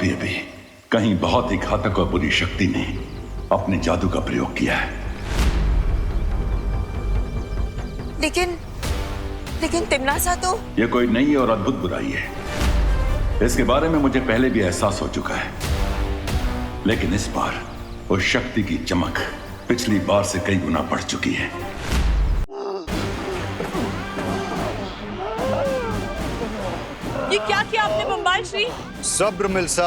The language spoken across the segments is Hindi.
अभी अभी कहीं बहुत ही घातक और बुरी शक्ति ने अपने जादू का प्रयोग किया है। लेकिन तिम्नासा तो यह कोई नई और अद्भुत बुराई है। इसके बारे में मुझे पहले भी एहसास हो चुका है, लेकिन इस बार उस शक्ति की चमक पिछली बार से कई गुना बढ़ चुकी है। ये क्या किया आपने बम्बाल श्री? सब्र मिल्सा,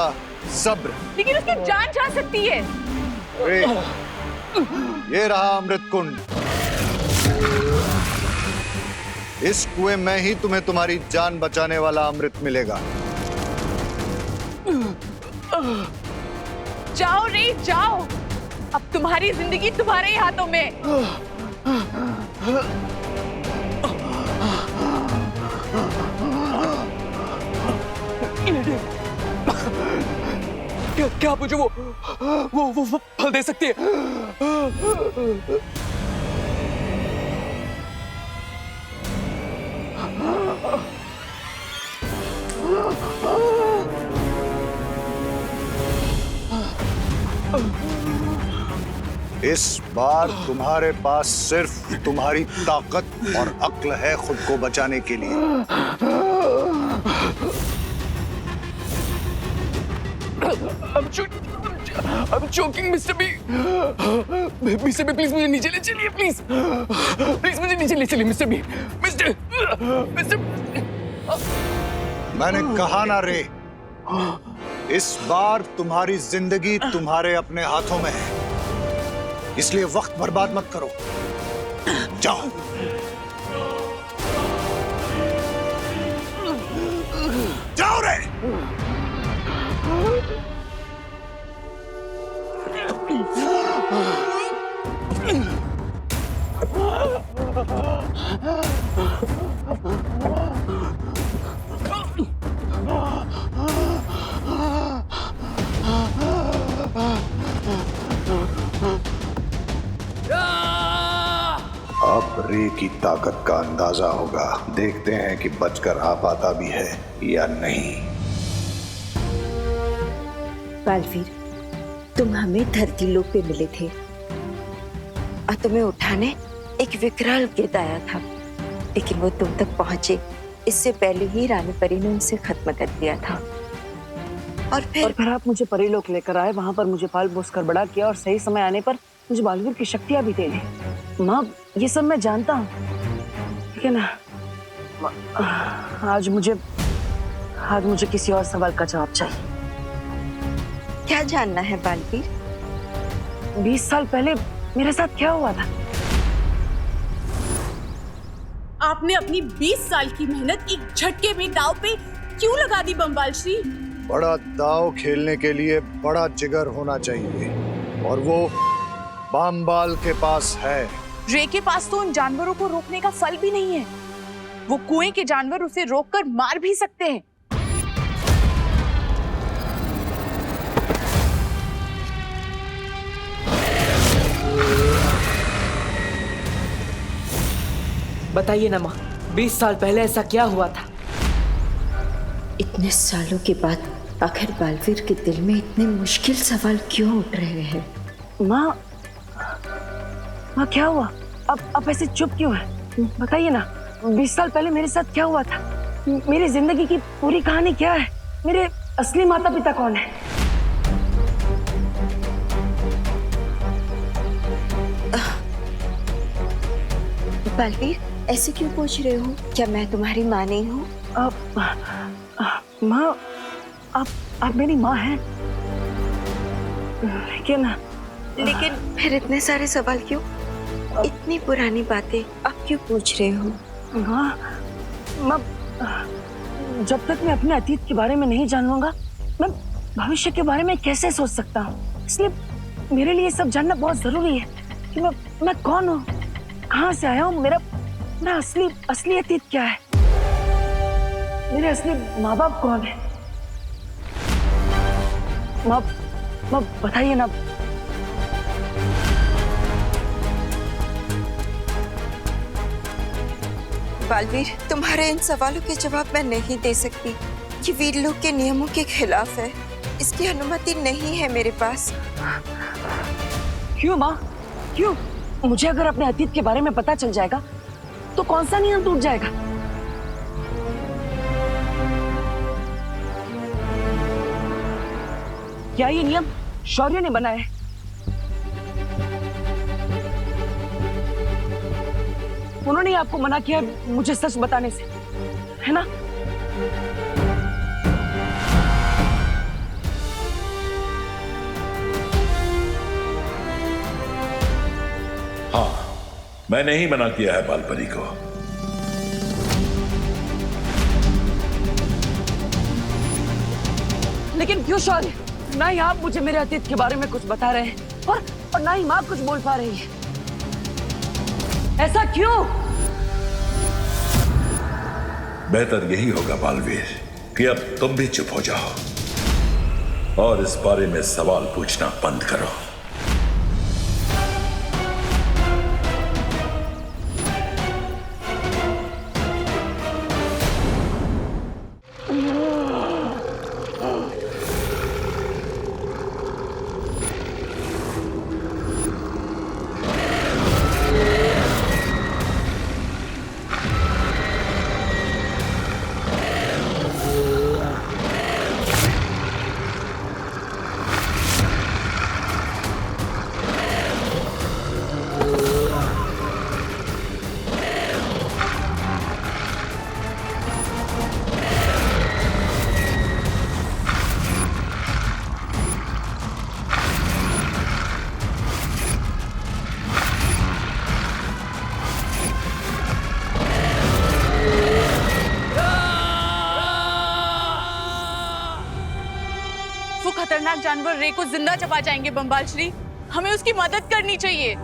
सब्र। लेकिन उसकी जान जा सकती है। ये रहा अमृत कुंड। इस कुएं में ही तुम्हें तुम्हारी जान बचाने वाला अमृत मिलेगा। जाओ रे जाओ, अब तुम्हारी जिंदगी तुम्हारे ही हाथों में। क्या आप मुझे वो फल दे सकती है? इस बार तुम्हारे पास सिर्फ तुम्हारी ताकत और अक्ल है खुद को बचाने के लिए। I'm joking, Mr. B. Mr. B, please मुझे नीचे ले चलिए, please. Please मुझे नीचे ले चलिए, Mr. B. Mr. मैंने कहा ना रे, इस बार तुम्हारी जिंदगी तुम्हारे अपने हाथों में है, इसलिए वक्त बर्बाद मत करो। जाओ। जाओ रे। अब रे की ताकत का अंदाजा होगा। देखते हैं कि बचकर आ पाता भी है या नहीं। बालवीर, तुम हमें धरती लोक पे मिले थे और तुम्हें उठाने एक विकराल गिद्ध आया था, लेकिन वो तुम तक पहुंचे इससे पहले ही रानी परी ने उसे खत्म कर दिया था। और फिर आप मुझे परीलोक लेकर आए, वहां पर मुझे पाल पोस कर बड़ा किया और सही समय आने पर मुझे बालवीर की शक्तियां भी दे दी। माँ, ये सब मैं जानता हूँ, लेकिन आज मुझे किसी और सवाल का जवाब चाहिए। क्या जानना है बालवीर? 20 साल पहले मेरे साथ क्या हुआ था? आपने अपनी 20 साल की मेहनत एक झटके में दांव पे क्यों लगा दी बम्बाल श्री? बड़ा दाव खेलने के लिए बड़ा जिगर होना चाहिए, और वो बम्बाल के पास है। रे के पास तो उन जानवरों को रोकने का फल भी नहीं है। वो कुएं के जानवर उसे रोककर मार भी सकते हैं। बताइए ना माँ, 20 साल पहले ऐसा क्या हुआ था? इतने सालों के बाद आखिर बालवीर के दिल में इतने मुश्किल सवाल क्यों उठ रहे हैं? माँ, क्या हुआ? अब ऐसे चुप क्यों है? बताइए ना, 20 साल पहले मेरे साथ क्या हुआ था? मेरी जिंदगी की पूरी कहानी क्या है? मेरे असली माता पिता कौन है? बालवीर, ऐसे क्यों पूछ रहे हो? क्या मैं तुम्हारी माँ नहीं हूँ? माँ, आप मेरी माँ हैं, लेकिन फिर इतने सारे सवाल क्यों? इतनी पुरानी बातें आप क्यों पूछ रहे हो? माँ, जब तक मैं अपने अतीत के बारे में नहीं जान लूंगा, मैं भविष्य के बारे में कैसे सोच सकता हूँ? इसलिए मेरे लिए सब जानना बहुत जरूरी है कि मैं कौन हूँ, कहाँ से आया हूँ, मेरा असली अतीत क्या है, मेरे असली माँ बाप कौन है? माँ, बताइए ना। बालवीर, तुम्हारे इन सवालों के जवाब मैं नहीं दे सकती। ये वीरलोक के नियमों के खिलाफ है। इसकी अनुमति नहीं है मेरे पास। क्यों माँ, क्यों? मुझे अगर अपने अतीत के बारे में पता चल जाएगा तो कौन सा नियम टूट जाएगा? क्या ये नियम शौर्य ने बनाया है? उन्होंने ही आपको मना किया मुझे सच बताने से, है ना? हाँ, मैंने ही मना किया है बालपरी को। लेकिन क्यों शौर्य? ना ही आप मुझे मेरे अतीत के बारे में कुछ बता रहे हैं और ना ही माँ कुछ बोल पा रही है। ऐसा क्यों? बेहतर यही होगा बालवीर कि अब तुम भी चुप हो जाओ और इस बारे में सवाल पूछना बंद करो। खतरनाक जानवर रे को जिंदा चबा जाएंगे बम्बाल श्री। हमें उसकी मदद करनी चाहिए।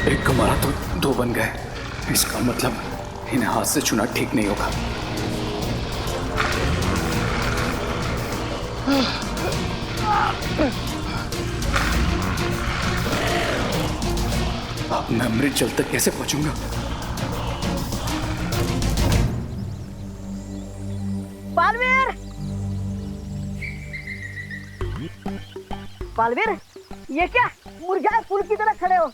एक को मारा तो दो बन गए। इसका मतलब इन्हें हाथ से छूना ठीक नहीं होगा। अब मैं अमृत जल तक कैसे पहुंचूंगा? बालवीर! बालवीर, ये क्या मुरझाए फूल की तरह खड़े हो?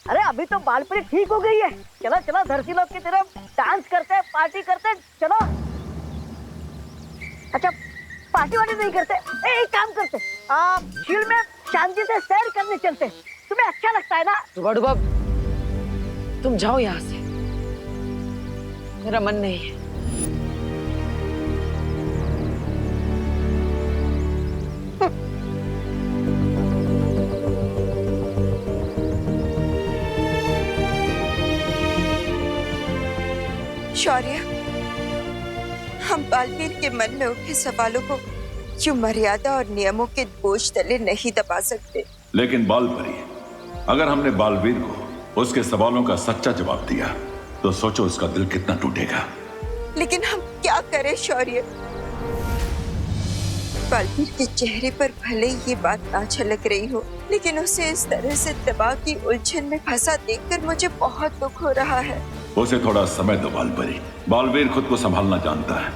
अरे अभी तो बालपरी ठीक हो गई है। चलो चलो धरती लोग की तरफ डांस करते, पार्टी करते, चलो। अच्छा, पार्टी वार्टी नहीं करते? एक काम करते, झील में शांति से सैर करने चलते। तुम्हें अच्छा लगता है ना? डुबा, तुम जाओ यहाँ से, मेरा मन नहीं है। शौर्य, हम बालवीर के मन में उठे सवालों को यूं मर्यादा और नियमों के बोझ तले नहीं दबा सकते। लेकिन बालपरी, अगर हमने बालवीर को उसके सवालों का सच्चा जवाब दिया तो सोचो उसका दिल कितना टूटेगा। लेकिन हम क्या करें शौर्य? बालवीर के चेहरे पर भले ही ये बात ना झलक रही हो, लेकिन उसे इस तरह से दबाव की उलझन में फंसा देखकर मुझे बहुत दुख हो रहा है। उसे थोड़ा समय दो बालपरी। बालवीर खुद को संभालना जानता है।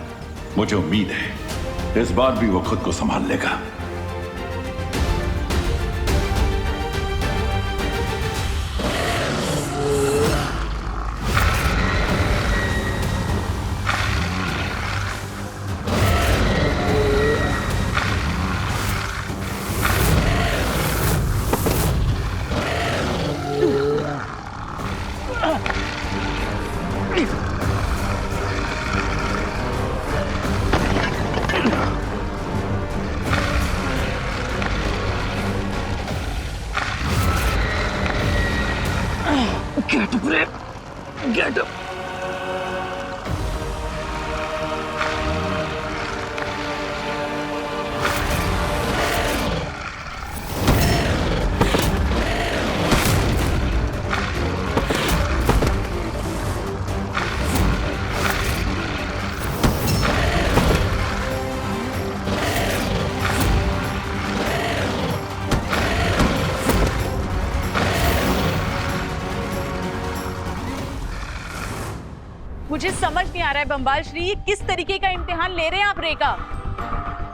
मुझे उम्मीद है इस बार भी वो खुद को संभाल लेगा। Get up. मुझे समझ नहीं आ रहा है बम्बाल श्री, ये किस तरीके का इम्तिहान ले रहे हैं आप रे का?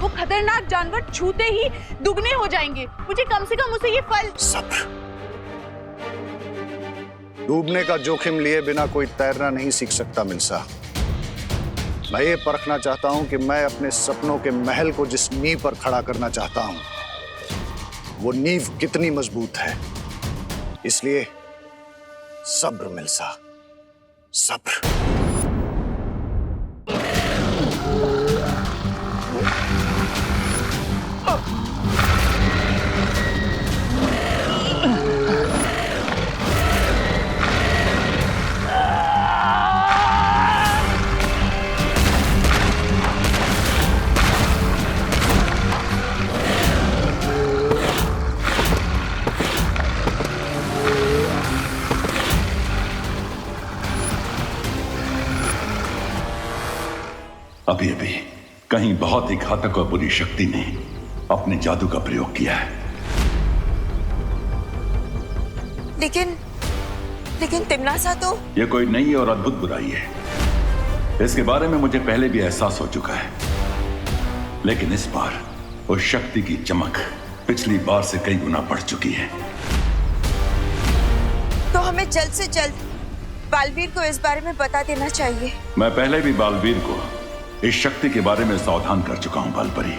वो खतरनाक जानवर छूते ही दुगने हो जाएंगे। मुझे कम से कम उसे ये फल। सब्र। डूबने का जोखिम लिए बिना कोई तैरना नहीं सीख सकता मिल्सा। मैं ये परखना चाहता हूं कि मैं अपने सपनों के महल को जिस नींव पर खड़ा करना चाहता हूं, वो नींव कितनी मजबूत है। इसलिए सब्र मिल्सा, सब्र। अभी अभी कहीं बहुत ही घातक और बुरी शक्ति ने अपने जादू का प्रयोग किया है। लेकिन तिमनासा तो। यह कोई नई और अद्भुत बुराई है। इसके बारे में मुझे पहले भी एहसास हो चुका है, लेकिन इस बार उस शक्ति की चमक पिछली बार से कई गुना बढ़ चुकी है। तो हमें जल्द से जल्द बालवीर को इस बारे में बता देना चाहिए। मैं पहले भी बालवीर को इस शक्ति के बारे में सावधान कर चुका हूं बालपरी।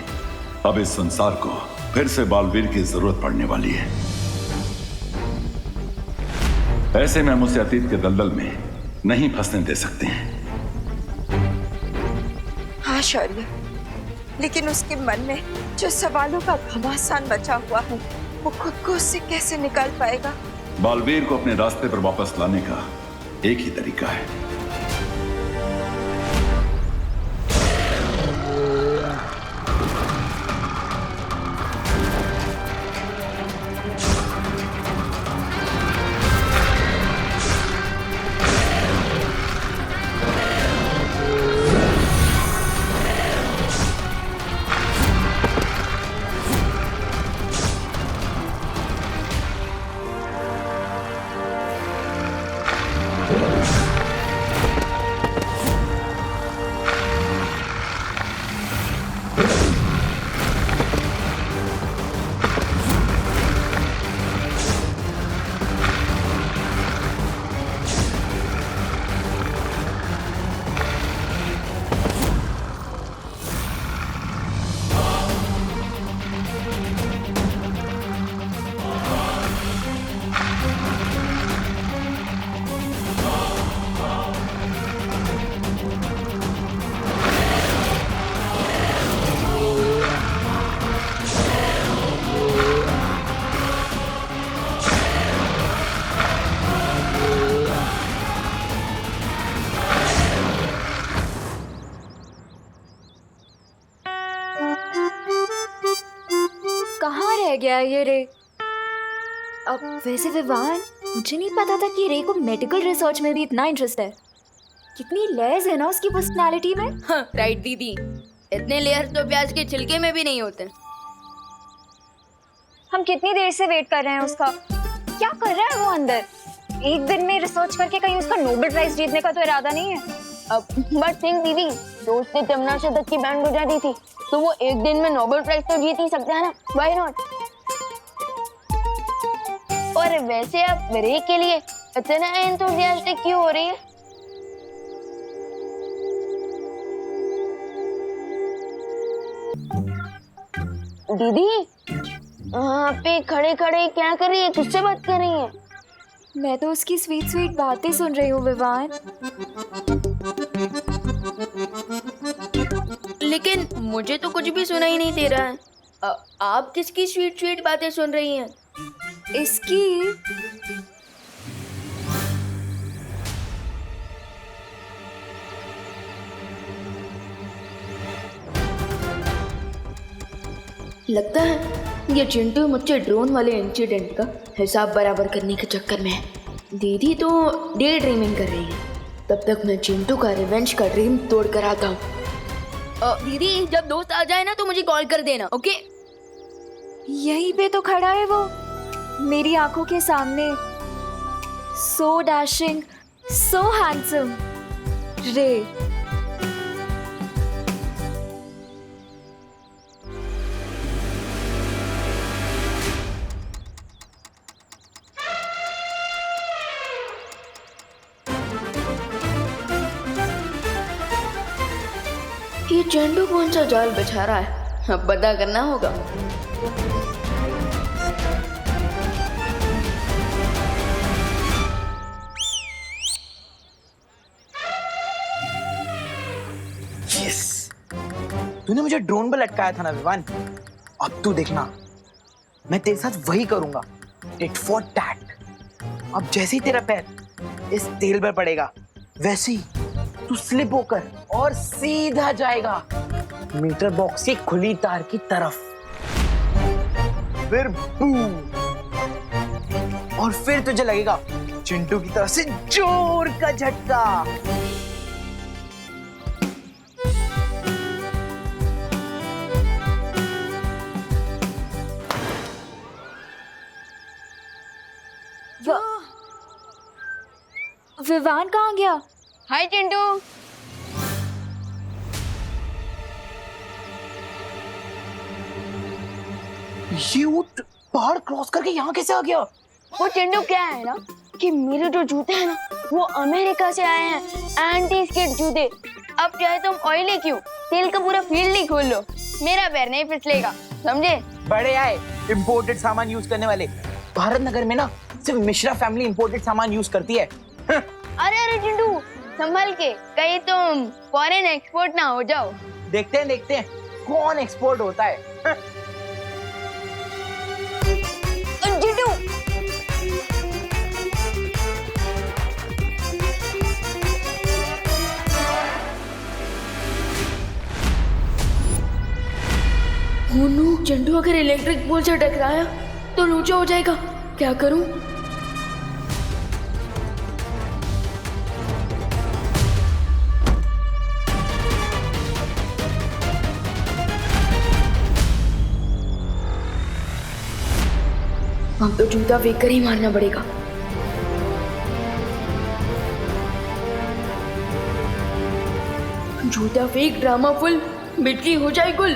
अब इस संसार को फिर से बालवीर की जरूरत पड़ने वाली है। ऐसे में हम उसे अतीत के दलदल में नहीं फंसने दे सकते हैं। हाँ शौर्य, लेकिन उसके मन में जो सवालों का घमासान बचा हुआ है, वो खुद को उससे कैसे निकाल पाएगा? बालवीर को अपने रास्ते पर वापस लाने का एक ही तरीका है। गया ये रे। अब वैसे विवान, मुझे नहीं पता था कि रे को मेडिकल रिसर्च में भी इतना इंटरेस्ट है। कितनी लेयर्स है ना उसकी पर्सनालिटी में। हाँ, राइट दीदी, इतने लेयर्स तो प्याज के छिलके में भी नहीं होते। हम कितनी देर से वेट कर रहे हैं उसका। क्या कर रहा है वो अंदर? एक दिन में रिसर्च करके कहीं उसका नोबेल प्राइज जीतने का तो इरादा नहीं है। अब बट थिंक दीदी, तो उसने तमन्ना तक की बैंड बजा दी थी, तो वो एक दिन में नोबेल प्राइज तो जीत ही सकता है ना, व्हाई नॉट? और वैसे आप रे के लिए इतना एंथुसियास्टिक क्यों हो रही है? दीदी, वहाँ पे खड़े खड़े क्या कर रही है? किससे बात कर रही है? मैं तो उसकी स्वीट स्वीट बातें सुन रही हूँ विवान। लेकिन मुझे तो कुछ भी सुना ही नहीं दे रहा है। आप किसकी स्वीट स्वीट बातें सुन रही हैं? इसकी। लगता है ये चिंटू मुझसे ड्रोन वाले इंसिडेंट का हिसाब बराबर करने के चक्कर में है। दीदी तो डे ड्रीमिंग कर रही है, तब तक मैं चिंटू का रिवेंज का ड्रीम तोड़ कर आता हूँ। दीदी जब दोस्त आ जाए ना तो मुझे कॉल कर देना, ओके? यहीं पे तो खड़ा है वो, मेरी आंखों के सामने, सो डैशिंग, सो हैंडसम, रे। ये चिंटू कौन सा जाल बिछा रहा है, अब पता करना होगा। यस, तूने मुझे ड्रोन पर लटकाया था ना विवान, अब तू देखना मैं तेरे साथ वही करूंगा, टिट फॉर टैट। अब जैसे ही तेरा पैर इस तेल पर पड़ेगा वैसे ही तू स्लिप होकर और सीधा जाएगा मीटर बॉक्स की खुली तार की तरफ, फिर बूम, और फिर तुझे लगेगा चिंटू की तरफ से जोर का झटका। विवान कहाँ गया? हाय चिंटू। ये ऊंट पहाड़ क्रॉस करके यहाँ कैसे आ गया? वो चिंटू क्या है ना कि मेरे जो जूते हैं ना वो अमेरिका से आए हैं, एंटी स्किड जूते। अब चाहे तुम ऑयली क्यों, तेल का पूरा फील्ड ही खोल लो, मेरा पैर नहीं फिसलेगा, समझे? बड़े आए इंपोर्टेड सामान यूज करने वाले। भारत नगर में ना सिर्फ मिश्रा फैमिली इंपोर्टेड सामान यूज करती है। अरे अरे चिंटू संभल के, कहीं तुम फॉरेन एक्सपोर्ट ना हो जाओ। देखते हैं कौन एक्सपोर्ट होता है। चिंटू चिंटू अगर इलेक्ट्रिक पोल से टकराया तो नीचे हो जाएगा, क्या करूं? अब तो जूता फेंक कर ही मारना पड़ेगा। जूता फेंक, ड्रामा फुल, बिजली हो जाए गुल।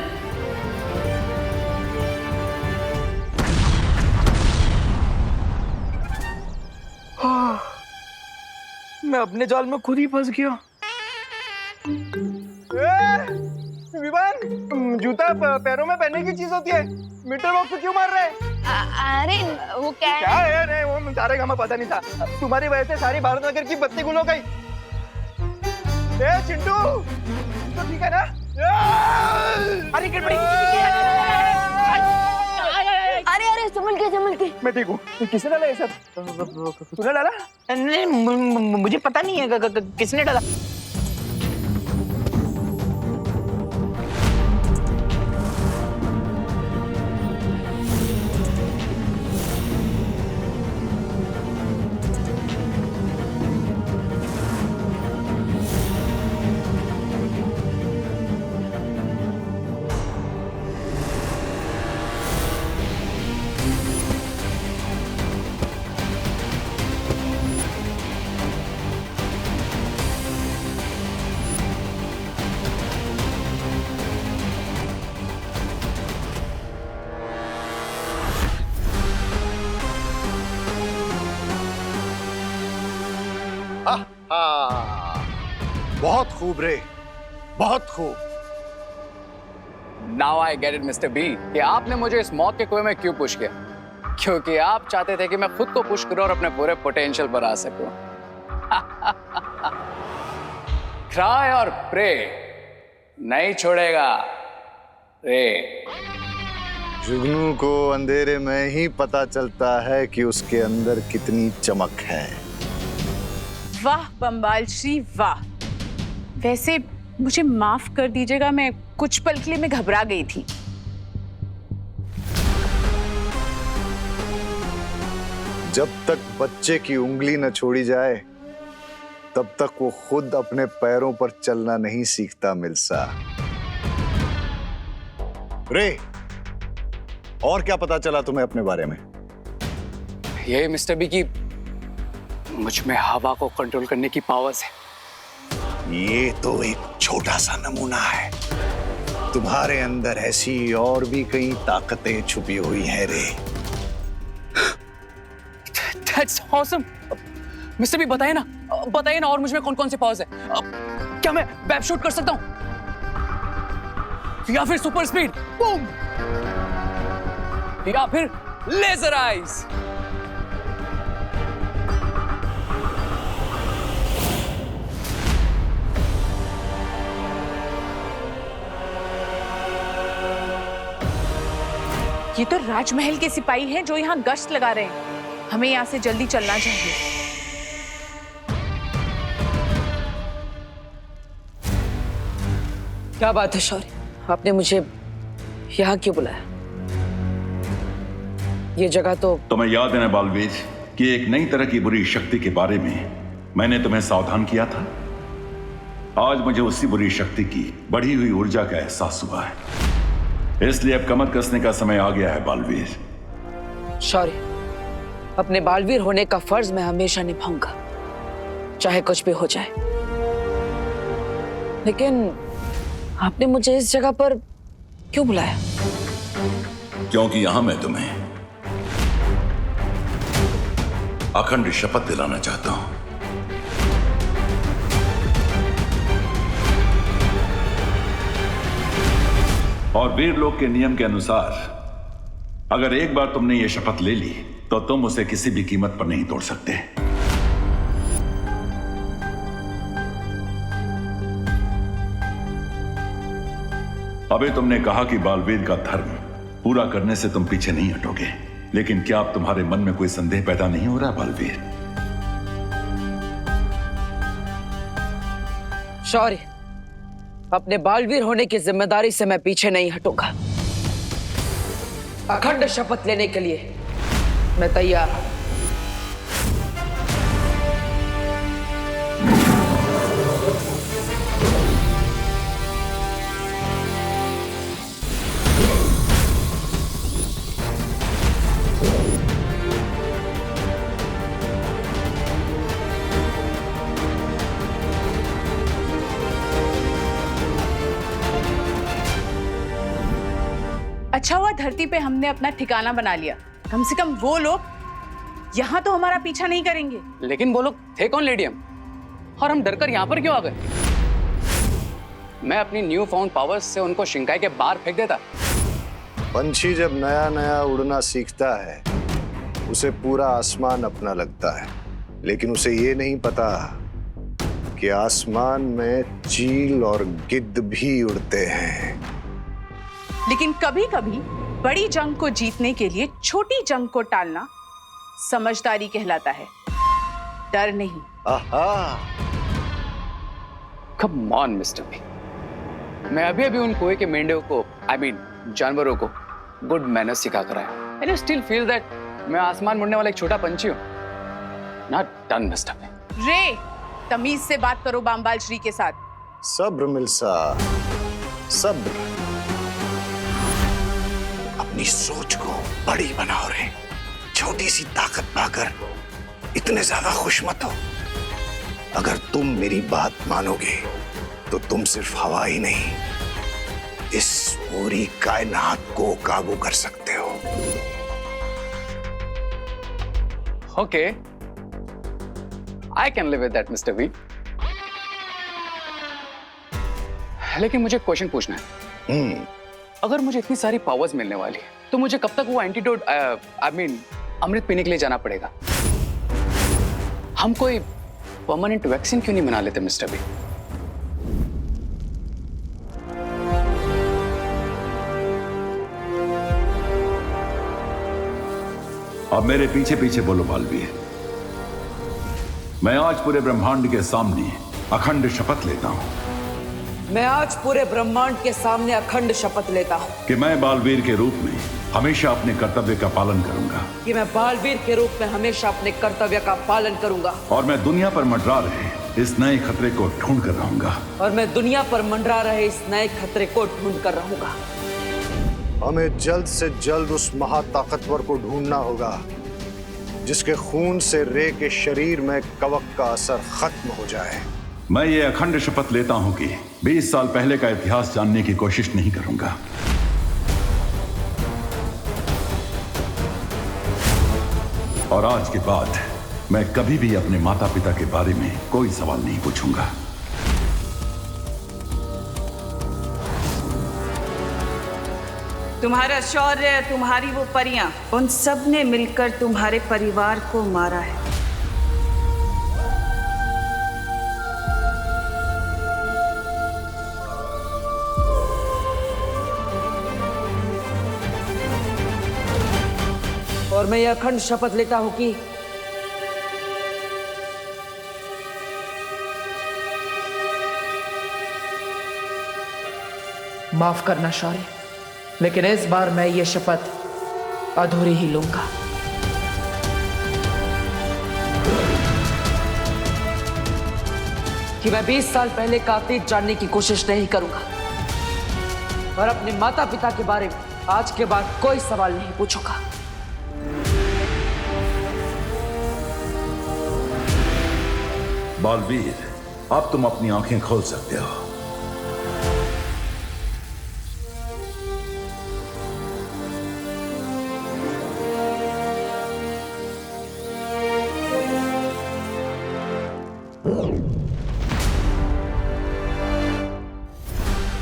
मैं अपने जाल में खुद ही फंस गया। विवान, जूता पैरों में पहनने की चीज होती है, मीटर बॉक्स क्यों मार रहे हैं? अरे वो क्या है? क्या है? नहीं, वो सारे का हमें पता नहीं था। तुम्हारी वजह से सारी भारत नगर की बत्ती गुल हो गई। चिंटू तो ठीक है ना? अरे गड़बड़ी अरे अरे संभल के। मैं ठीक हूँ। किसने डाला ये सब? तूने डाला? नहीं, मुझे पता नहीं है किसने डाला। बहुत खूब रे, बहुत खूब। Now I get it mister B कि आपने मुझे इस मौत के कुएं में क्यों पुश किया, क्योंकि आप चाहते थे कि मैं खुद को पुश करूं और अपने पूरे पोटेंशियल पर आ सकूं। क्राई और प्रे नहीं छोड़ेगा रे। जुगनू को अंधेरे में ही पता चलता है कि उसके अंदर कितनी चमक है। वाह बम्बाल श्री वाह। वैसे मुझे माफ कर दीजिएगा, मैं कुछ पल के लिए मैं घबरा गई थी। जब तक बच्चे की उंगली न छोड़ी जाए तब तक वो खुद अपने पैरों पर चलना नहीं सीखता मिल्सा। रे, और क्या पता चला तुम्हें अपने बारे में? ये मिस्टर बी की मुझ में हवा को कंट्रोल करने की पावर्स है। ये तो एक छोटा सा नमूना है। तुम्हारे अंदर ऐसी और भी कई ताकतें छुपी हुई हैं रे। That's awesome. मिस्टर बी बताइए ना और मुझ में कौन कौन से पावर्स है? क्या मैं वेब शूट कर सकता हूँ या फिर सुपर स्पीड बूम या फिर लेजर आइज? ये तो राजमहल के सिपाही हैं जो यहाँ गश्त लगा रहे हैं। हमें यहाँ से जल्दी चलना चाहिए। क्या बात है शौर्य, आपने मुझे यहाँ क्यों बुलाया? ये जगह तो तुम्हें याद है ना बालवीर कि एक नई तरह की बुरी शक्ति के बारे में मैंने तुम्हें सावधान किया था। आज मुझे उसी बुरी शक्ति की बढ़ी हुई ऊर्जा का एहसास हुआ है, इसलिए अब कमर कसने का समय आ गया है बालवीर। शौर्य, अपने बालवीर होने का फर्ज मैं हमेशा निभाऊंगा, चाहे कुछ भी हो जाए। लेकिन आपने मुझे इस जगह पर क्यों बुलाया? क्योंकि यहां मैं तुम्हें अखंड शपथ दिलाना चाहता हूं। और वीर लोक के नियम के अनुसार अगर एक बार तुमने ये शपथ ले ली तो तुम उसे किसी भी कीमत पर नहीं तोड़ सकते। अबे तुमने कहा कि बालवीर का धर्म पूरा करने से तुम पीछे नहीं हटोगे, लेकिन क्या अब तुम्हारे मन में कोई संदेह पैदा नहीं हो रहा बालवीर? शौर्य, अपने बालवीर होने की जिम्मेदारी से मैं पीछे नहीं हटूंगा। अखंड शपथ लेने के लिए मैं तैयार हूं। अच्छा हुआ धरती पे हमने अपना ठिकाना बना लिया। कम से कम वो लोग यहाँ तो हमारा पीछा नहीं करेंगे। लेकिन वो लोग थे कौन लेडियम, और हम डरकर यहाँ पर क्यों आ गए? मैं अपनी न्यू फाउंड पावर्स से उनको शिंकाई के बाहर फेंक देता। पंछी जब नया नया उड़ना सीखता है उसे पूरा आसमान अपना लगता है, लेकिन उसे ये नहीं पता कि आसमान में चील और गिद्ध भी उड़ते हैं। लेकिन कभी कभी बड़ी जंग को जीतने के लिए छोटी जंग को टालना समझदारी कहलाता है, डर नहीं। कम ऑन मिस्टर बी, मैं अभी अभी उन कुएं के मेंढकों को, जानवरों को गुड मैनर्स सिखा कर आया। And I still feel that मैं आसमान मुड़ने वाला एक छोटा पंछी हूं। Not done mister B. रे, तमीज से बात करो बामबाल श्री के साथ। सब्र मिल्सा, सब्र। अपनी सोच को बड़ी बनाओ रे। छोटी सी ताकत पाकर इतने ज्यादा खुश मत हो। अगर तुम मेरी बात मानोगे तो तुम सिर्फ हवा ही नहीं, इस पूरी कायनात को काबू कर सकते हो। Okay, I can live with that mister B. लेकिन मुझे क्वेश्चन पूछना है। अगर मुझे इतनी सारी पावर्स मिलने वाली है तो मुझे कब तक वो एंटीडोट अमृत पीने के लिए जाना पड़ेगा? हम कोई परमानेंट वैक्सीन क्यों नहीं बना लेते मिस्टर बी? अब मेरे पीछे पीछे बोलो बालवीर। मैं आज पूरे ब्रह्मांड के सामने अखंड शपथ लेता हूं मैं आज पूरे ब्रह्मांड के सामने अखंड शपथ लेता हूँ कि मैं बालवीर के रूप में हमेशा अपने कर्तव्य का पालन करूंगा। कि मैं बालवीर के रूप में हमेशा अपने कर्तव्य का पालन करूंगा। और मैं दुनिया पर मंडरा रहे इस नए खतरे को ढूंढ कर रहूंगा। और मैं दुनिया पर मंडरा रहे इस नए खतरे को ढूंढ कर रहूंगा। हमें जल्द से जल्द उस महाताकतवर को ढूंढना होगा जिसके खून से रे के शरीर में कवक का असर खत्म हो जाए। मैं ये अखंड शपथ लेता हूं कि 20 साल पहले का इतिहास जानने की कोशिश नहीं करूंगा। और आज के बाद मैं कभी भी अपने माता पिता के बारे में कोई सवाल नहीं पूछूंगा। तुम्हारा शौर्य, तुम्हारी वो परियां, उन सब ने मिलकर तुम्हारे परिवार को मारा है। और मैं यह अखंड शपथ लेता हूं कि माफ करना शौर्य, लेकिन इस बार मैं ये शपथ अधूरी ही लूंगा। कि मैं 20 साल पहले का अतीत जानने की कोशिश नहीं करूंगा और अपने माता पिता के बारे में आज के बाद कोई सवाल नहीं पूछूंगा। बालवीर, अब तुम अपनी आंखें खोल सकते हो।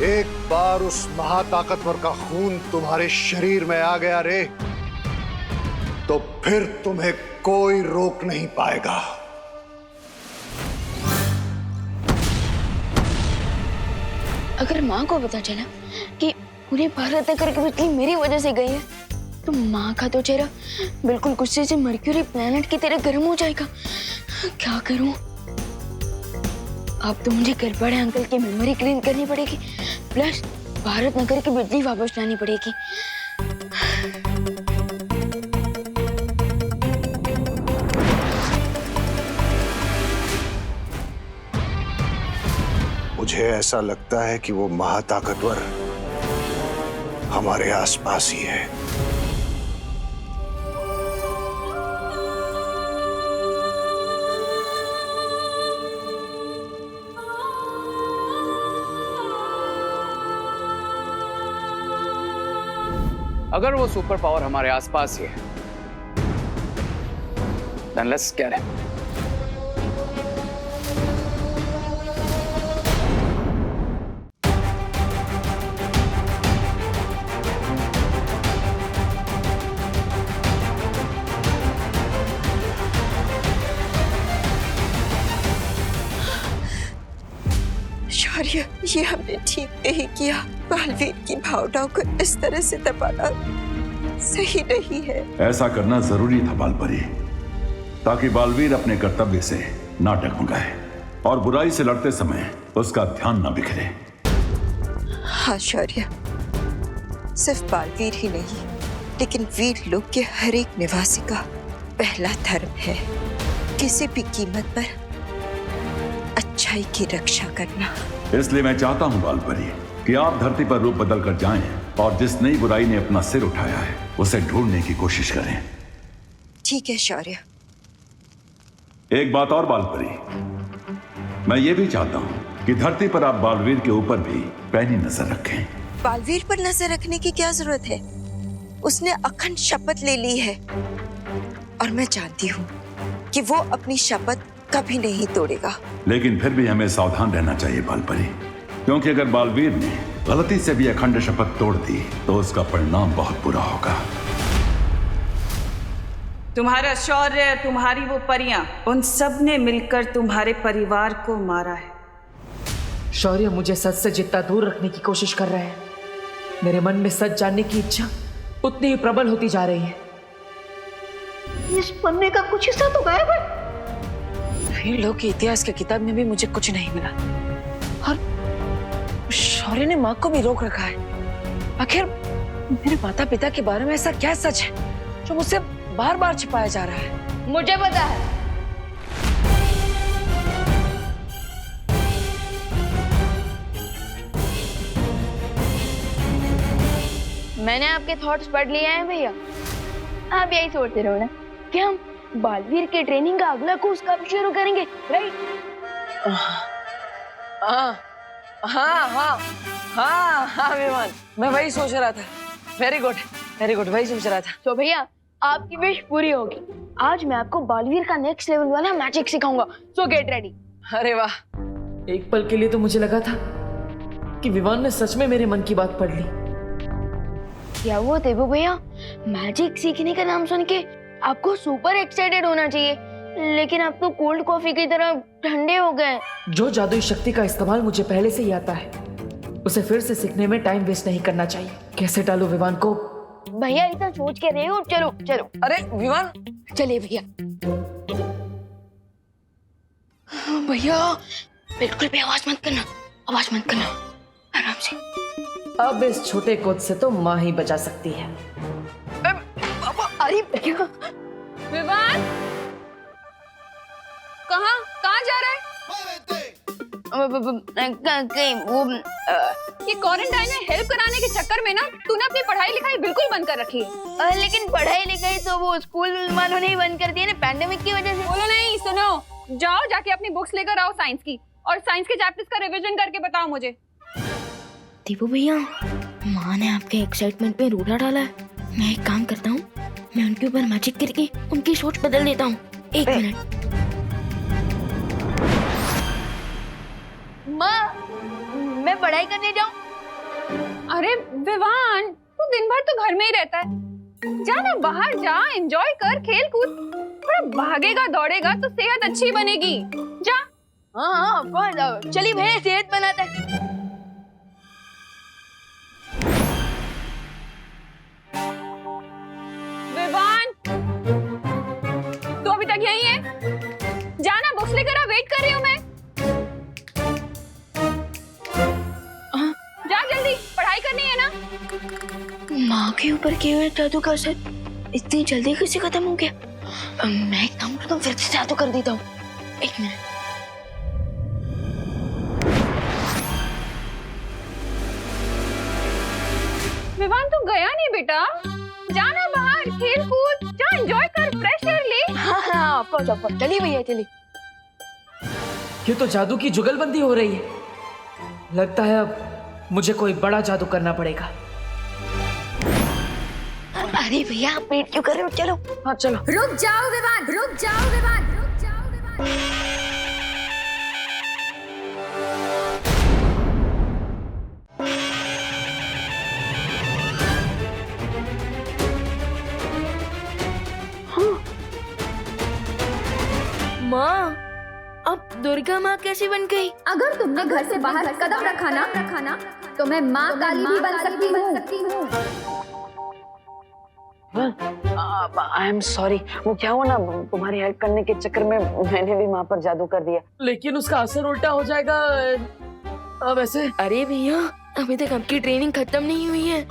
एक बार उस महाताकतवर का खून तुम्हारे शरीर में आ गया रे, तो फिर तुम्हें कोई रोक नहीं पाएगा। अगर माँ को पता चला कि पूरे भारत नगर की बिजली मेरी वजह से गई है, तो माँ का तो चेहरा बिल्कुल गुस्से से मर्क्यूरी प्लेनेट की तरह गर्म हो जाएगा। क्या करूं? अब तो मुझे गड़बड़े अंकल की मेमोरी क्लीन करनी पड़ेगी, प्लस भारत नगर की बिजली वापस लानी पड़ेगी। मुझे ऐसा लगता है कि वो महाताकतवर हमारे आसपास ही है। अगर वो सुपर पावर हमारे आसपास ही है, then let's get him. शौर्य, ये हमने ठीक नहीं किया। बालवीर की भावनाओं को इस तरह से दबाना सही नहीं है। ऐसा करना जरूरी था बालपरी, ताकि बालवीर अपने कर्तव्य से ना डगमगाए और बुराई से लड़ते समय उसका ध्यान ना बिखरे। हाँ शौर्य, सिर्फ बालवीर ही नहीं, लेकिन वीर लोक के हर एक निवासी का पहला धर्म है किसी भी कीमत पर अच्छाई की रक्षा करना। इसलिए मैं चाहता हूं बालपरी कि आप धरती पर रूप बदल कर जाएं और जिस नई बुराई ने अपना सिर उठाया है उसे ढूंढने की कोशिश करें। ठीक है शौर्य। एक बात और बालपरी, मैं ये भी चाहता हूं कि धरती पर आप बालवीर के ऊपर भी पैनी नजर रखें। बालवीर पर नजर रखने की क्या जरूरत है? उसने अखंड शपथ ले ली है और मैं जानती हूँ कि वो अपनी शपथ कभी नहीं तोड़ेगा। लेकिन फिर भी हमें सावधान रहना चाहिए बालपरी, क्योंकि अगर बालवीर ने गलती से भी अखंड शपथ तोड़ दी तो उसका परिणाम बहुत बुरा होगा। तुम्हारा शौर्य, तुम्हारी वो परियां, उन सब ने मिलकर तुम्हारे परिवार को मारा है। शौर्य मुझे सच से जितना दूर रखने की कोशिश कर रहे हैं, मेरे मन में सच जानने की इच्छा उतनी ही प्रबल होती जा रही है। इस पन्ने का कुछ हिस्सा तो गायब है। वीर लोक के इतिहास की किताब में भी मुझे कुछ नहीं मिला, और शौर्य ने माँ को भी रोक रखा है। आखिर मेरे माता पिता के बारे में ऐसा क्या सच है जो मुझसे बार बार छिपाया जा रहा है? मुझे पता है। मैंने आपके थॉट्स पढ़ लिए हैं भैया। आप यही सोचते रहो ना कि हम बालवीर के ट्रेनिंग का अगला कोर्स कब शुरू करेंगे, राइट? हाँ हाँ हाँ हाँ हाँ विमान, मैं वही सोच रहा था। वेरी गुड वही सोच रहा था। तो भैया आपकी विश पूरी होगी। आज मैं आपको बालवीर का नेक्स्ट लेवल वाला मैजिक सिखाऊंगा, सो गेट रेडी। अरे वाह, एक पल के लिए तो मुझे लगा था कि विवान ने सच में मेरे मन की बात पढ़ ली। क्या हुआ देवू भैया, मैजिक सीखने का नाम सुन के आपको सुपर एक्साइटेड होना चाहिए, लेकिन आप तो कोल्ड कॉफी की तरह ठंडे हो गए। जो जादुई शक्ति का इस्तेमाल मुझे पहले से ही आता है, उसे फिर से सीखने में टाइम वेस्ट नहीं करना चाहिए। कैसे डालूं विवान को? भैया इतना सोच के रहे हो, चलो चलो। अरे विमान, चलिए भैया। भैया बिल्कुल भी आवाज मत करना, आराम से। अब इस छोटे कोच से तो माँ ही बचा सकती है। अरे भैया, विवान कहाँ जा रहा है? ये क्वारंटाइन में हेल्प कराने के चक्कर में ना तूने अपनी पढ़ाई लिखाई बिल्कुल बंद कर रखी है। लेकिन पढ़ाई लिखाई तो वो स्कूल वालों ने ही बंद कर दी है ना, पैंडेमिक की वजह से। बोलो नहीं, सुनो, जाओ जाके अपनी बुक्स लेकर आओ साइंस की, और साइंस के चैप्टर्स का रिवीजन करके बताओ मुझे। दीपू भैया, माँ ने आपके एक्साइटमेंट में रूढ़ा डाला है। मैं एक काम करता हूँ, मैं उनके ऊपर मैजिक करके उनकी सोच बदल देता हूँ। एक मिनट। माँ, मैं पढ़ाई करने जाऊँ? अरे विवान, तू दिन भर तो घर में ही रहता है, जा ना बाहर जा, एंजॉय कर, खेल कूद, थोड़ा भागेगा दौड़ेगा तो सेहत अच्छी बनेगी। जा। हाँ, चलिए भैया सेहत बनाते हैं। विवान, तू अभी तक यहीं है? जाना, बुक्स लेकर आ, वेट कर रही हूँ मैं। जा जल्दी, पढ़ाई करनी है ना। माँ के ऊपर किए हुए जादू का असर इतनी जल्दी कैसे खत्म हो गया? मैं एक काम करता हूँ, फिर से जादू कर देता हूँ। एक मिनट। विवान, तू गया नहीं बेटा? जाना बाहर, खेल कूद, जा, एंजॉय कर, फ्रेश एयर ले। हाँ, ऑफ कोर्स। चलिए भैया, चलिए। ये तो जादू की जुगलबंदी हो रही है। लगता है अब मुझे कोई बड़ा जादू करना पड़ेगा। अरे भैया, आप वेट क्यों कर रहे हो? चलो। हाँ चलो। रुक जाओ विवान, रुक जाओ विवान, रुक जाओ विवान। माँ, अब दुर्गा माँ कैसे बन गई? अगर तुमने घर से बाहर कदम रखा ना तो मैं माँ काली भी बन सकती हूँ। आई एम सॉरी, वो क्या हुआ ना, तुम्हारी हेल्प करने के चक्कर में मैंने भी माँ पर जादू कर दिया। लेकिन उसका असर उल्टा हो जाएगा। वैसे अरे भैया, अभी तक आपकी ट्रेनिंग खत्म नहीं हुई है।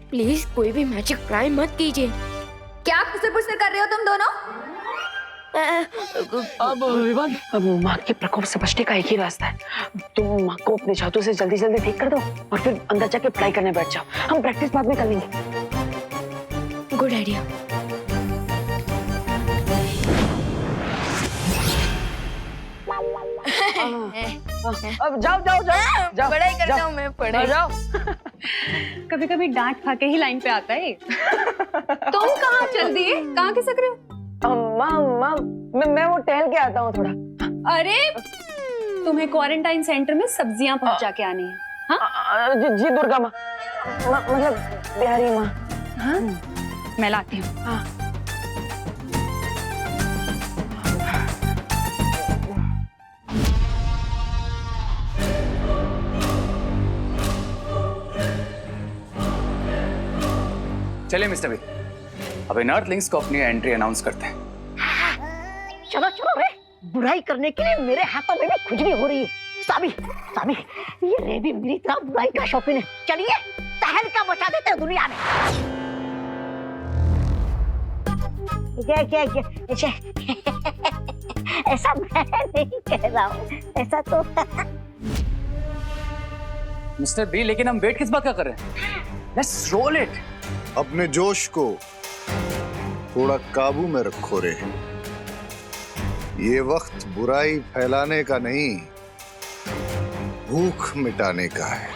प्लीज कोई भी मैजिक ट्राई मत कीजिए। क्या खुसर-पुसर कर रहे हो तुम दोनों? अब विवान, अब माँ के प्रकोप से बचने का एक ही रास्ता है। तुम माँ को अपने जादू से जल्दी जल्दी ठीक कर दो और फिर अंदर जाके पढ़ाई करने बैठ जाओ। हम प्रैक्टिस बाद में कर लेंगे। Good idea. अब जाओ जाओ जाओ जाओ, पढ़ाई करता हूँ मैं, पढ़ाई। जाओ। कभी कभी डांट खा के ही लाइन पे आता है। तुम कहाँ चल दिए? कहाँ खिसक रहे हो? माँ, मैं वो टहल के आता हूँ थोड़ा। अरे, तुम्हें क्वारंटाइन सेंटर में सब्जियां पहुंचा के आनी है। हाँ? जी दुर्गा माँ, मतलब बिहारी माँ। हाँ? मैं लाती हूँ। हाँ। चलिए मिस्टर बी, अब इन अर्थलिंग्स को अपनी एंट्री अनाउंस करते हैं। चलो चलो रे, बुराई करने के लिए मेरे हाथों में भी खुजली हो रही है। स्वामी स्वामी, ये रे भी मेरी तरह बुराई का शौकीन है। चलिए तहलका मचा देते हैं दुनिया में। क्या ऐसा मैं नहीं कह रहा हूँ, ऐसा तो मिस्टर बी, लेकिन हम वेट किस बात का कर रहे हैं? Let's roll it. अपने जोश को थोड़ा काबू में रखो रे। ये वक्त बुराई फैलाने का नहीं, भूख मिटाने का है।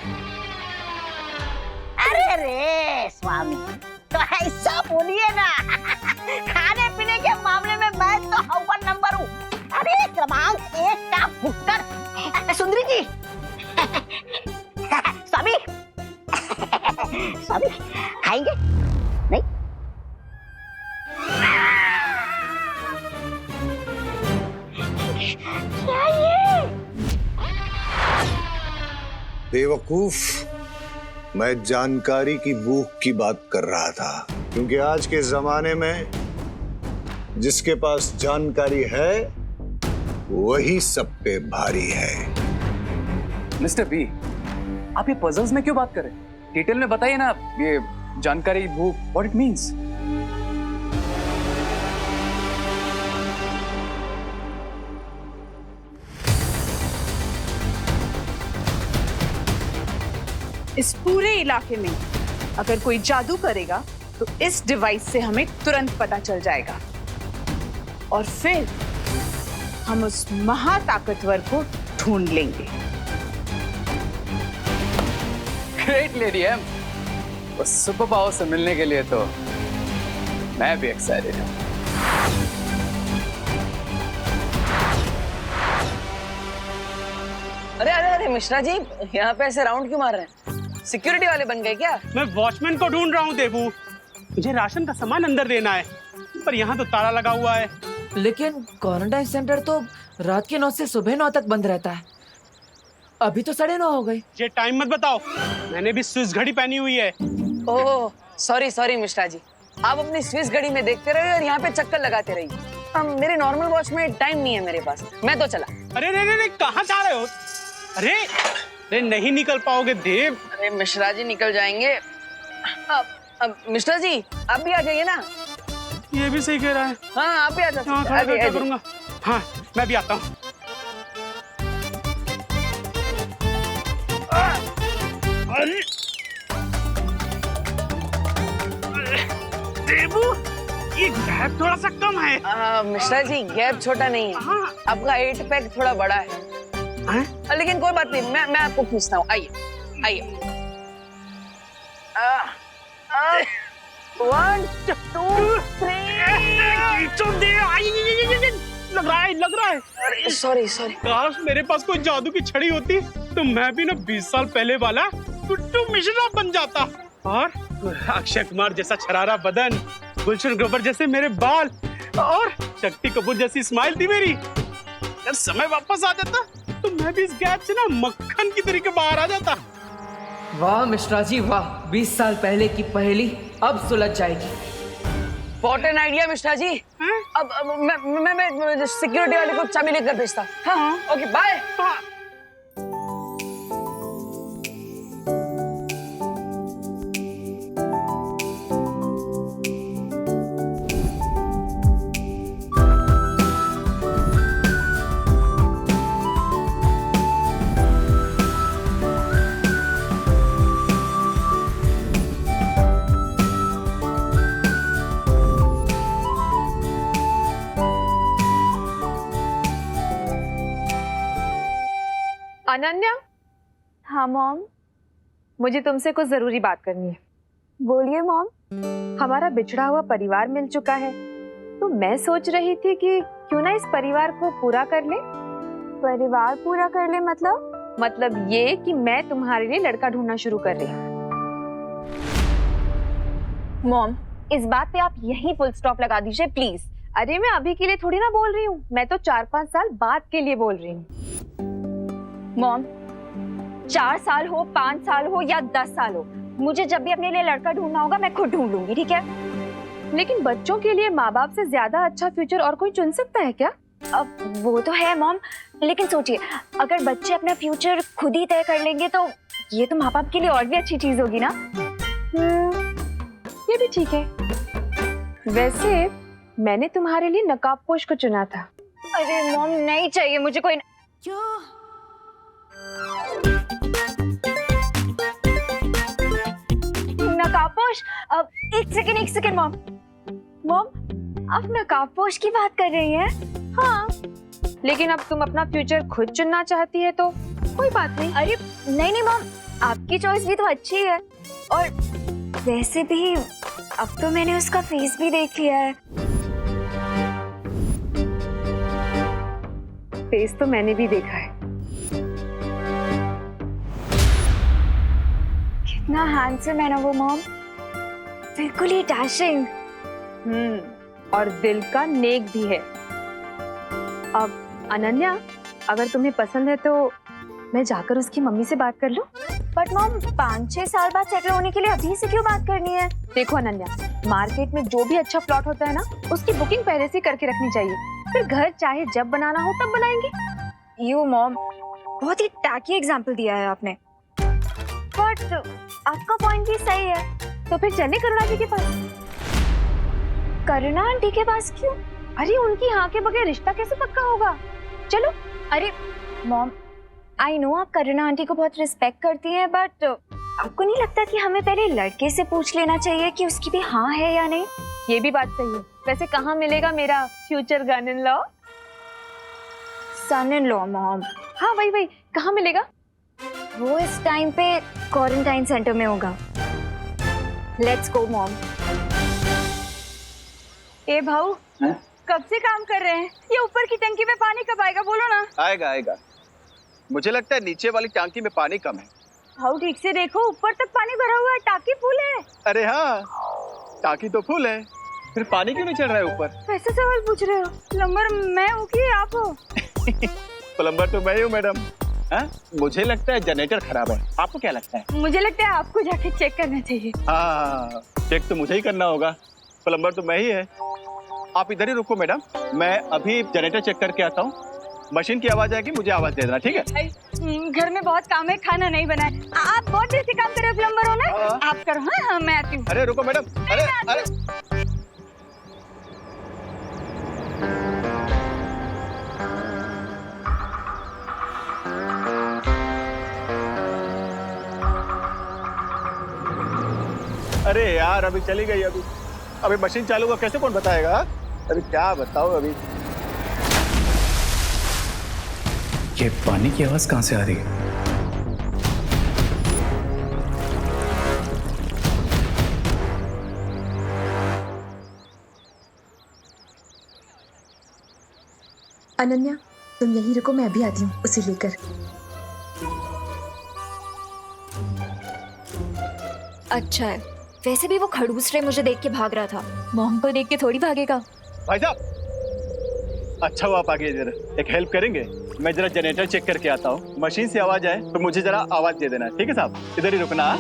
अरे रे स्वामी, तो ऐसा बोलिए ना। खाने पीने के मामले में मैं तो अव्वल नंबर हूँ। अरे क्रमांक 1 का भुक्कड़ सुंदरी जी। स्वामी स्वामी खाएंगे नहीं? क्या ये? बेवकूफ, मैं जानकारी की भूख की बात कर रहा था, क्योंकि आज के जमाने में जिसके पास जानकारी है वही सब पे भारी है। मिस्टर बी, आप ये पजल्स में क्यों बात कर रहे हैं? डिटेल में बताइए ना, ये जानकारी, भूख, व्हाट इट मींस। इस पूरे इलाके में अगर कोई जादू करेगा तो इस डिवाइस से हमें तुरंत पता चल जाएगा और फिर हम उस महाताकतवर को ढूंढ लेंगे। ग्रेट लेडी एम, बस सुपर पावर से मिलने के लिए तो मैं भी एक्साइटेड हूँ। अरे अरे अरे मिश्रा जी, यहाँ पे ऐसे राउंड क्यों मार रहे हैं? सिक्योरिटी वाले बन गए क्या? मैं वॉचमैन को ढूंढ रहा हूँ देबू। मुझे राशन का सामान अंदर देना है, पर यहाँ तो ताला लगा हुआ है। लेकिन क्वारंटाइन सेंटर तो रात के 9 से सुबह 9 तक बंद रहता है। अभी तो 9:30 हो गए। ये टाइम मत बताओ, मैंने भी स्विस घड़ी पहनी हुई है। Oh sorry sorry Mishra ji, आप अपनी स्विस घड़ी में देखते रहिए और यहाँ पे चक्कर लगाते रहिए। मेरे नॉर्मल वॉच में टाइम नहीं है मेरे पास, मैं तो चला। अरे रे कहाँ जा रहे हो? अरे नहीं निकल पाओगे देव। अरे मिश्रा जी निकल जाएंगे। अब मिश्रा जी आप भी आ जाइए ना। ये भी सही कह रहा है। हाँ आप भी आ जाइए। हाँ, क्या करूँगा? हाँ मैं भी आता हूँ। देबू, ये गैप थोड़ा सा कम है। मिश्रा जी गैप छोटा नहीं है, आपका 8 पैक थोड़ा बड़ा है। लेकिन कोई बात नहीं, मैं आपको खींचता हूँ। आइए आइए। 1 2 3 लग रहा है। सॉरी काश मेरे पास कोई जादू की छड़ी होती तो मैं भी ना 20 साल पहले वाला गुड्डू मिश्रा बन जाता। और अक्षय कुमार जैसा छरारा बदन, गुलशन ग्रोवर जैसे मेरे बाल और शक्ति कपूर जैसी स्माइल थी मेरी। अगर समय वापस आ जाता तो मैं भी इस गैप से ना मक्खन की तरीके बाहर आ जाता। वाह मिश्रा जी वाह, 20 साल पहले की पहेली अब सुलझ जाएगी। What an idea Mishra ji. अब मैं सिक्योरिटी वाले को चाबी लेकर भेजता। हाँ ओके बाय। अनन्या। हाँ मॉम। मुझे तुमसे कुछ जरूरी बात करनी है। बोलिए मॉम। हमारा बिछड़ा हुआ परिवार मिल चुका है, तो मैं सोच रही थी कि क्यों ना इस परिवार को पूरा कर ले। परिवार पूरा कर ले मतलब ये कि मैं तुम्हारे लिए लड़का ढूंढना शुरू कर रही हूँ। मॉम, इस बात पे आप यही फुल स्टॉप लगा दीजिए प्लीज। अरे मैं अभी के लिए थोड़ी ना बोल रही हूँ, मैं तो 4-5 साल बाद के लिए बोल रही हूँ। मॉम, 4 साल हो, 5 साल हो या 10 साल हो, मुझे जब भी अपने लिए लड़का ढूंढना होगा मैं खुद ढूंढ लूंगी, ठीक है? लेकिन बच्चों के लिए माँ बाप से ज्यादा अच्छा फ्यूचर और कोई चुन सकता है क्या? अब वो तो है मॉम, लेकिन सोचिए अगर बच्चे अपना फ्यूचर खुद ही तय कर लेंगे तो ये तो माँ बाप के लिए और भी अच्छी चीज होगी ना। ये भी ठीक है। वैसे मैंने तुम्हारे लिए नकाबपोश को चुना था। अरे मॉम नहीं चाहिए मुझे कोई। नकाबपोश? अब एक सेकेंड मॉम। आप नकाबपोश की बात कर रही हैं? हाँ, लेकिन अब तुम अपना फ्यूचर खुद चुनना चाहती है तो कोई बात नहीं। अरे नहीं मॉम, आपकी चॉइस भी तो अच्छी है। और वैसे भी अब तो मैंने उसका फेस भी देख लिया है। फेस तो मैंने भी देखा है। कितना हैंडसम है ना वो मॉम, बिल्कुल ही डैशिंग। और दिल का नेक भी है। अब अनन्या, अगर तुम्हें पसंद है तो मैं जाकर उसकी मम्मी से बात कर लूं? बट मॉम 5-6 साल बाद सेटल होने के लिए अभी से क्यों बात करनी है? देखो अनन्या, मार्केट में जो भी अच्छा प्लॉट होता है ना, उसकी बुकिंग पहले से करके रखनी चाहिए। फिर घर चाहे जब बनाना हो तब बनाएंगे। यू मॉम, बहुत ही टैकी एग्जाम्पल दिया है आपने। बट आपका पॉइंट भी सही है। तो फिर चले करुणा जी के पास। करुणा आंटी के पास क्यों? अरे उनकी हाँ के बगैर रिश्ता कैसे पक्का होगा? चलो। अरे मॉम, आई नो आप करुणा आंटी को बहुत रिस्पेक्ट करती हैं, बट आपको नहीं लगता कि हमें पहले लड़के से पूछ लेना चाहिए कि उसकी भी हाँ है या नहीं? ये भी बात सही है। वैसे कहाँ मिलेगा मेरा future son in law? Son in law mom? हाँ वही कहाँ मिलेगा? वो इस टाइम पे क्वारंटाइन सेंटर में होगा। Let's go mom. ए भाऊ, कब से काम कर रहे हैं? ये ऊपर की टंकी में पानी कब आएगा? बोलो ना। आएगा। मुझे लगता है नीचे वाली टंकी में पानी कम है। भाऊ ठीक से देखो, ऊपर तक पानी भरा हुआ है, टाकी फुल है। अरे हाँ, टाकी तो फुल है, फिर पानी क्यों नहीं चढ़ रहा है ऊपर? कैसे सवाल पूछ रहे हो? प्लम्बर मैं हूँ कि आप हो? प्लम्बर तो मैं ही हूँ मैडम। मुझे लगता है जनरेटर खराब है, आपको क्या लगता है? मुझे लगता है आपको जाके चेक करना चाहिए। हाँ, चेक तो मुझे ही करना होगा, प्लम्बर तो मैं ही है। आप इधर ही रुको मैडम, मैं अभी जनरेटर चेक करके आता हूँ। मशीन की आवाज आएगी, मुझे आवाज दे देना, ठीक है? घर में बहुत काम है, खाना नहीं बना है। आप बहुत देर से काम कर रहे हो, प्लम्बर हो ना? आप करो। हाँ मैं आती हूँ। अरे रुको मैडम, अरे अरे यार, अभी चली गई। अभी मशीन चालू हुआ, कैसे कौन बताएगा? अभी क्या बताओ। अभी ये पानी की आवाज कहां से आ रही है? अनन्या, तुम यहीं रुको, मैं अभी आती हूँ उसे लेकर। अच्छा है, वैसे भी वो खड़ूस रे मुझे देख के भाग रहा था, मॉम को देख के थोड़ी भागेगा। भाई साहब, अच्छा हुआ आप आ गए। जरा एक हेल्प करेंगे? मैं जरा जनरेटर चेक करके आता हूँ। मशीन से आवाज आए तो मुझे जरा आवाज दे देना, ठीक है साहब? इधर ही रुकना।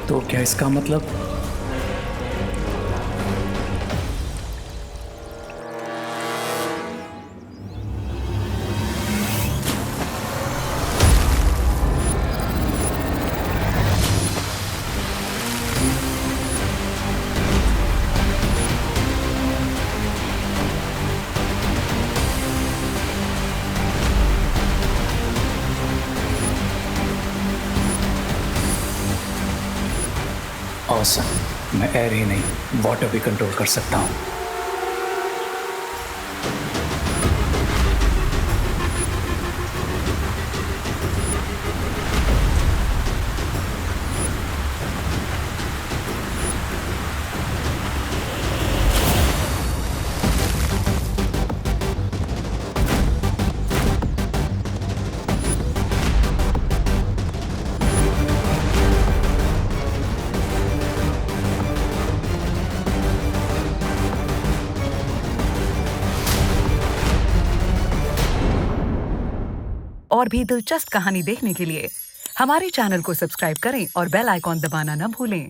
तो क्या इसका मतलब? ऑसम, मैं एयर ही नहीं वाटर भी कंट्रोल कर सकता हूँ। और भी दिलचस्प कहानी देखने के लिए हमारे चैनल को सब्सक्राइब करें और बेल आइकॉन दबाना न भूलें।